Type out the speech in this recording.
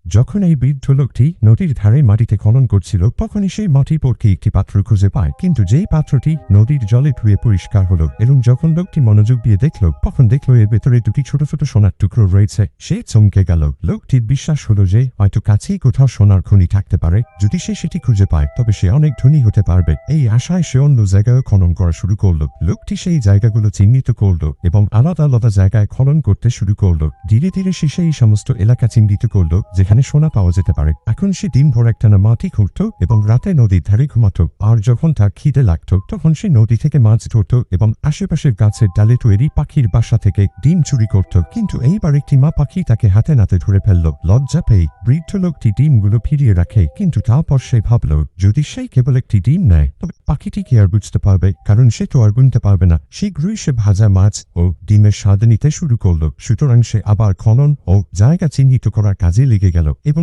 যখন এই বৃদ্ধ লোকটি নদীর ধারে মাটিতে খনন করছিল তখনই সেই মাটি পড়কে একটি পাত্র খুঁজে পায়, কিন্তু যেই পাত্রটি নদীর জলে ধুয়ে পরিষ্কার হলো এবং যখন লোকটি মনোযোগ দিয়ে দেখল তখন দেখলো এর ভেতরে দুটি ছোট ছোট সোনার টুকরো রয়েছে। সে চমকে গেল। লোকটির বিশ্বাস হলো যে হয়তো কাছেই কোথাও সোনার খনি থাকতে পারে, যদি সে সেটি খুঁজে পায় তবে সে অনেক ধনী হতে পারবে। এই আশায় সে অন্য জায়গায় খনন করা শুরু করলো। লোকটি সেই জায়গাগুলো চিহ্নিত করলো এবং আলাদা আলাদা জায়গায় খনন করতে শুরু করলো। ধীরে ধীরে সে সেই সমস্ত এলাকা চিহ্নিত করলো যেখানে সোনা পাওয়া যেতে পারে। এখন সে দিনভর একটানা মাটি খুঁড়তো এবং রাতে নদীর ধারে ঘুমাতো। আর যখন তার খিদে লাগতো তখন সে নদী থেকে মাছ ধরতো এবং আশেপাশের গাছের ডালে তৈরি পাখির বাসা থেকে ডিম চুরি করত। কিন্তু এইবার একটি মা পাখি তাকে হাতে নাতে ধরে ফেললো। লজ্জা পেয়ে বৃদ্ধ লোকটি ডিমগুলো ফিরিয়ে রাখে, কিন্তু তারপর সে ভাবলো যদি সে কেবল একটি ডিম নেয় তবে পাখিটি কি আর বুঝতে পারবে, কারণ সে তো আর গুনতে পারবে না। শীঘ্রই সে ভাজা মাছ ও ডিমের স্বাদ নিতে শুরু করলো। সুতরাং সে আবার খনন ও জায়গা চিহ্নিত করার কাজে লেগে গেল এবং